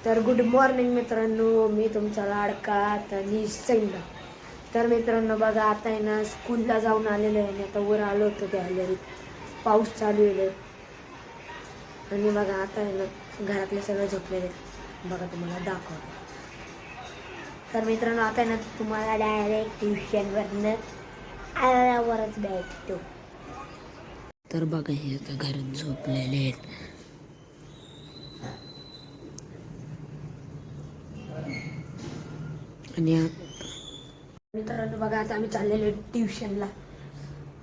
तर good morning मित्रांनो, मी तुमचा लाडका तनी संग. तर मित्रांनो बघा, आता आहे ना स्कूलला जाऊन आलेलो आहे आणि आता वर आलो होतो गॅलरीत. पाऊस चालू आहे आणि बघा आता आहे ना घरातले सगळे झोपलेले आहेत. बघा तुम्हाला दाखवतो. तर मित्रांनो आता आहे ना तुम्हाला डायरेक्ट ट्युशनवरनं आल्यावरच भेटतो. तर बघा हे आता घरात झोपलेले आहेत. आणि मित्रांनो बघा आता आम्ही चाललेलो ट्युशनला,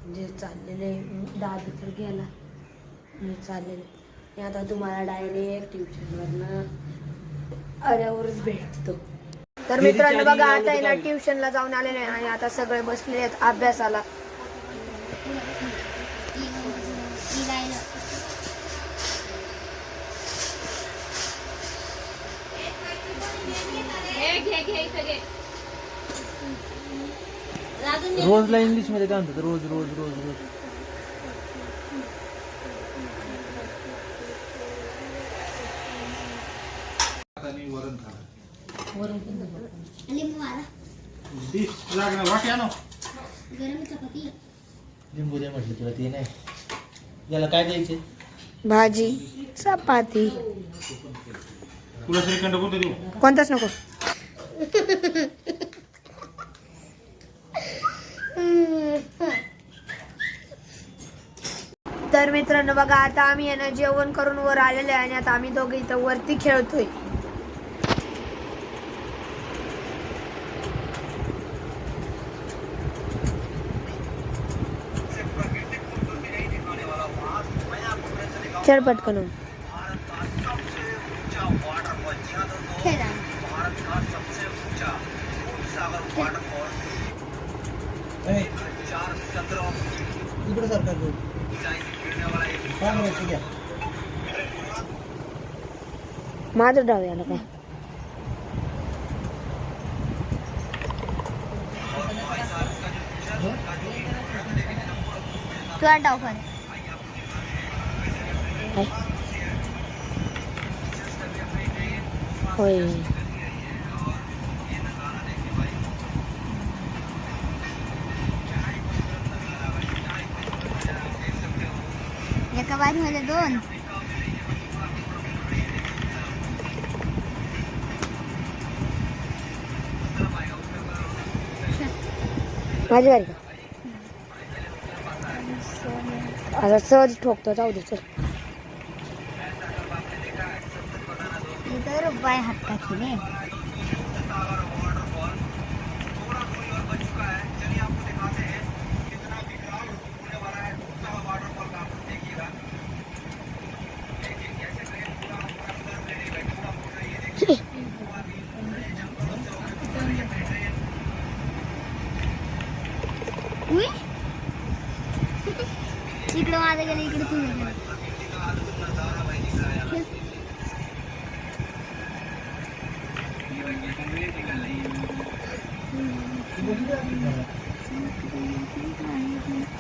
म्हणजे चाललेले दादू तर गेला मी चाललेले आणि आता तुम्हाला डायरेक्ट ट्युशनवरनं आल्यावरच भेटतो. तर मित्रांनो बघा आता आहे ना ट्युशनला जाऊन आलेले आणि आता सगळे बसले आहेत अभ्यासाला. रोजला इंग्लिश मध्ये काय म्हणतात? रोज रोज रोज रोज लिंबू दे म्हटलं तुला, ते नाही. याला काय द्यायचे? भाजी चपाती. कोणताच नको. तर मित्रांनो बघा आता आम्ही आहे ना जेवण करून वर आलेले आहे आणि आता आम्ही दोघे इथं वरती खेळतोय. चल पटकन. इकडे सरकार माझं डाव याला काय तुला डाव कर होय. एका बारी मध्ये दोन. माझी बारी का आता सहज ठोकतो. जाऊ दे चल. इधर बाय हात टाकले. इकडं माझं गेलं, इकडे तुम्ही गेलं.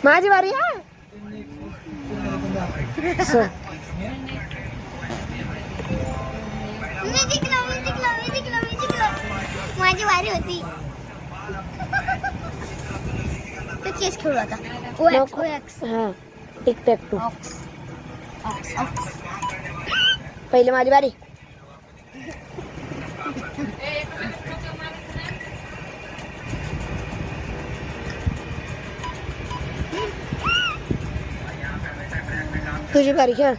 माझी बारी. माझी वारी होती. तर चेस खेळू आता. हा टिक टॅक टू. पहिले माझी बारी. तुझी बारी खेळ.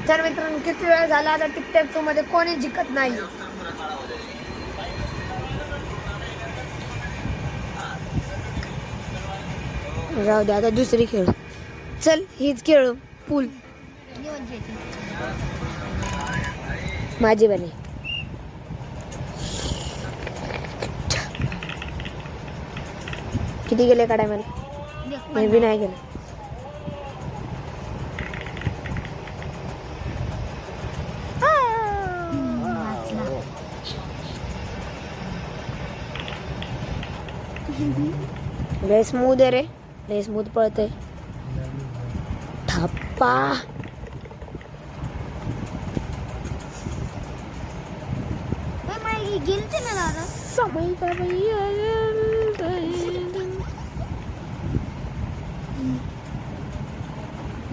तर मित्रांनो किती वेळ झाला आता टिकटॅक मध्ये कोणी जिंकत नाही. जाऊ दे आता दुसरी खेळ. चल हीच खेळ पूल. माझी बने किती गेले काढाय मला मी बी नाही गेलं. लय स्मूथ आहे रे, लय स्मूथ पळतय. ठप्पा गेलते ना दादा समय का भैया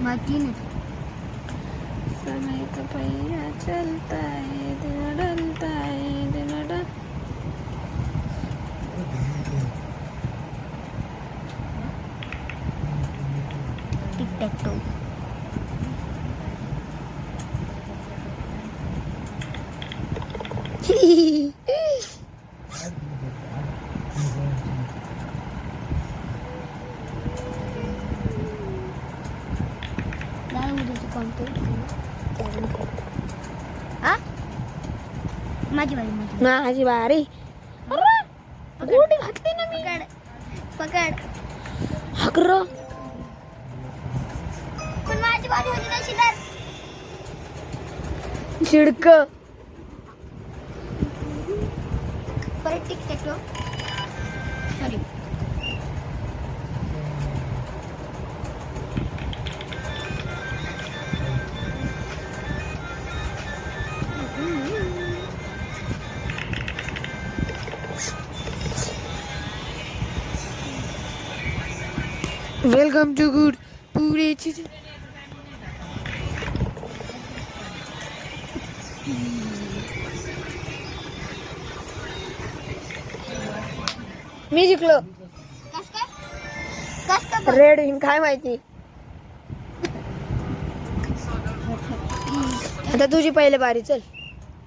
माती ने समय का भैया चलता है दिन ढलता है दिन ढल. टिक टैक टो माझी बारी माझी बारी. गोटी घातली ना मी. पकड हकर पण माझी बारी होती ना शिदार चिडक. परत tic tac toe sorry welcome to good पूरे चीज. मी जिंकलो. कस काय रेड विन काय माहिती. आता तुझी पहिले बारी. चल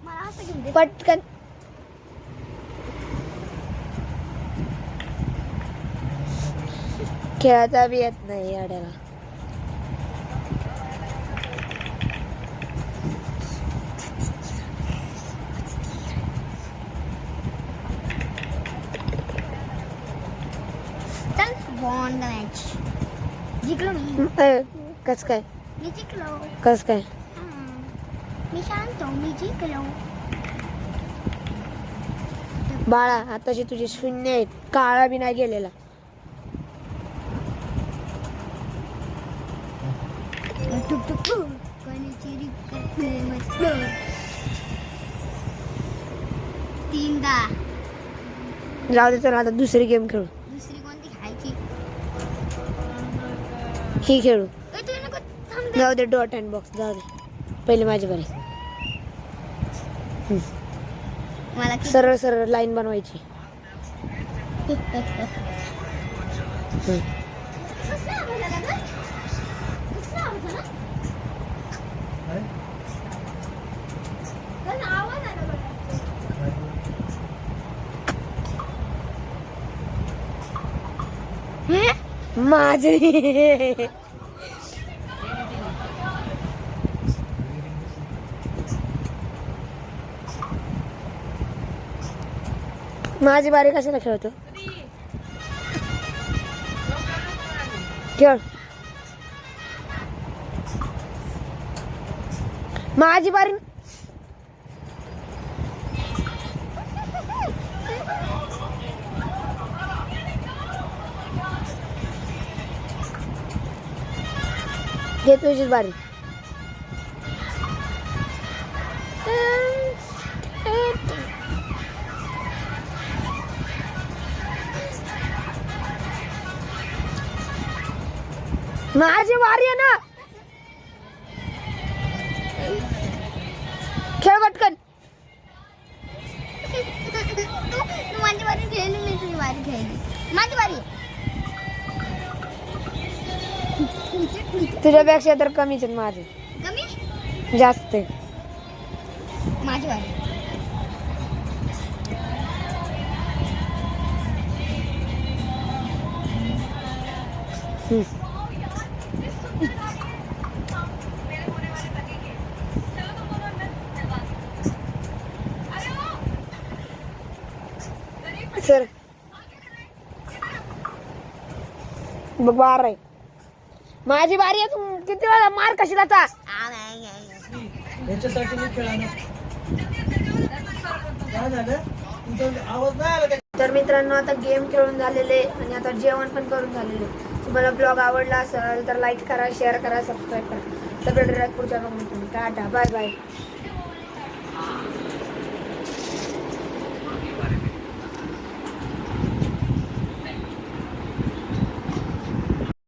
मला असं घेऊन दे पटकन. खेळता बी येत नाही याड्याला. चल बॉन्ड मॅच जिंकलो मी कस काय मी जिंकलो कस काय. मी शांत मी जिंकलो बाळा आताची तुझी शून्य आहेत. काळा बी नाही गेलेला. टुक टुक टुक कोणी करते मतलब तीनदा. जाऊ दे. चल आता दुसरी गेम खेळू. दुसरी कोणती खायची ही खेळू. तू नको थांब दे. जाऊ दे. डॉट अँड बॉक्स जाऊ दे. पहिले माझी बारी. मला किती- सरळ सरळ लाईन बनवायची. कसला आवाज आला गं? कसला आवाज आला? कसला आवाज आला बघा. हे? माझी माझी बारी कशाला खेळतो. खेळ. माझी बारी. घे तुझीच बारी. माझी बारी आहे ना. खेळ पटकन. तू माझी बारी खेळली मी तुझी बारी खेळली. माझी बारी तुझ्यापेक्षा तर कमीच आहेत माझे. कमी जास्त आहे. माझी वारी. सर बघ 12 आहे. माझी बारी आहे. तू किती वेळा मार कशी आता? याच्यासाठी मी खेळा ना. काय झालं तुमचा आवाज नाही आला काय? तर मित्रांनो आता गेम खेळून झालेले आणि आता जेवण पण करून झालेले. तुम्हाला ब्लॉग आवडला असेल तर लाईक करा, शेअर करा, सबस्क्राईब करा. तर भेटूया पुढच्या ब्लॉगमध्ये. Tata bye bye.